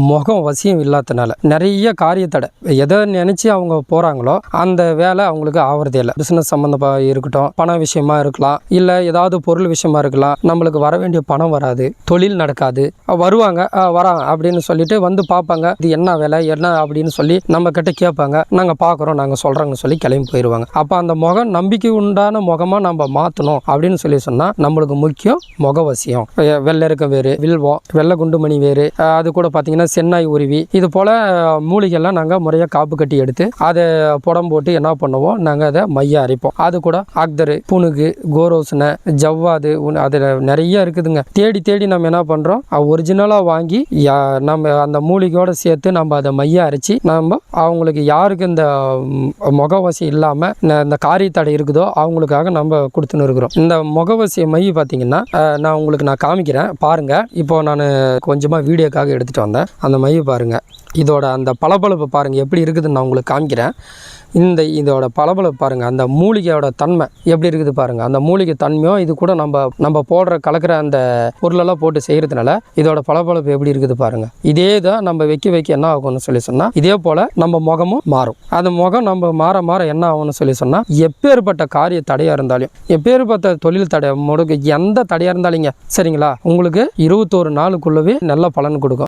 முகம் வசியம் இல்லாதனால நிறைய காரிய தடை. எதை நினைச்சு அவங்க போறாங்களோ அந்த வேலை அவங்களுக்கு ஆவறதே இல்லை. பிசினஸ் சம்பந்தமா இருக்கட்டும், பண விஷயமா இருக்கலாம், இல்ல ஏதாவது பொருள் விஷயமா இருக்கலாம். நம்மளுக்கு வர வேண்டிய பணம் வராது, தொழில் நடக்காது. வருவாங்க வராங்க அப்படின்னு சொல்லிட்டு வந்து பார்ப்பாங்க, இது என்ன வேலை என்ன அப்படின்னு சொல்லி நம்ம கிட்ட கேட்பாங்க. நாங்க பார்க்குறோம், நாங்க சொல்றோங்கன்னு சொல்லி கிளம்பி போயிடுவாங்க. அப்போ அந்த முகம் நம்பிக்கை உண்டான முகமா நம்ம மாற்றணும் அப்படின்னு சொல்லி சொன்னா நம்மளுக்கு முக்கியம் முகவசியம். வெள்ளை இருக்க வேறு, வில்வம், வெள்ளை குண்டுமணி வேறு, அது கூட பார்த்தீங்கன்னா சென்னாய் உருவி, இது போல மூலிகைலாம் நாங்கள் முறையாக காப்பு கட்டி எடுத்து அதை புடம் போட்டு என்ன பண்ணுவோம், நாங்கள் அதை மைய அரைப்போம். அது கூட அக்தரு, புனுகு, கோரோசனை, ஜவ்வாது, அதில் நிறைய இருக்குதுங்க. தேடி தேடி நம்ம என்ன பண்ணுறோம், ஒரிஜினலாக வாங்கி நம்ம அந்த மூலிகையோடு சேர்த்து நம்ம அதை மைய அரைச்சி நம்ம அவங்களுக்கு யாருக்கு இந்த முகவசி இல்லாமல் இந்த காரியத்தடை இருக்குதோ அவங்களுக்காக நம்ம கொடுத்துன்னு இருக்கிறோம். இந்த முகவசி மை பார்த்தீங்கன்னா நான் உங்களுக்கு காமிக்கிறேன் பாருங்க. இப்போ நான் கொஞ்சமாக வீடியோக்காக எடுத்துகிட்டு வந்தேன். அந்த மை பாருங்க, இதோட அந்த பளபளப்பு பாருங்க எப்படி இருக்குதுன்னு நான் உங்களுக்கு காமிக்கிறேன். இதோட பளபளப்பு பாருங்க, அந்த மூலிகையோட தன்மை எப்படி இருக்குது பாருங்க. அந்த மூலிகை தன்மையும் இது கூட நம்ம போடுற கலக்கிற அந்த பொருளெல்லாம் போட்டு செய்யறதுனால இதோட பளபளப்பு எப்படி இருக்குது பாருங்க. இதே தான் நம்ம வைக்க என்ன ஆகும்னு சொல்லி சொன்னா இதே போல நம்ம முகமும் மாறும். அந்த முகம் நம்ம மாற என்ன ஆகும்னு சொல்லி சொன்னா எப்பேற்பட்ட காரிய தடையா இருந்தாலும், எப்பேற்பட்ட தொழில் தடை முடுக்கு எந்த தடையா இருந்தாலிங்க சரிங்களா, உங்களுக்கு 21 நாளுக்குள்ளவே நல்ல பலன் கொடுக்கும்.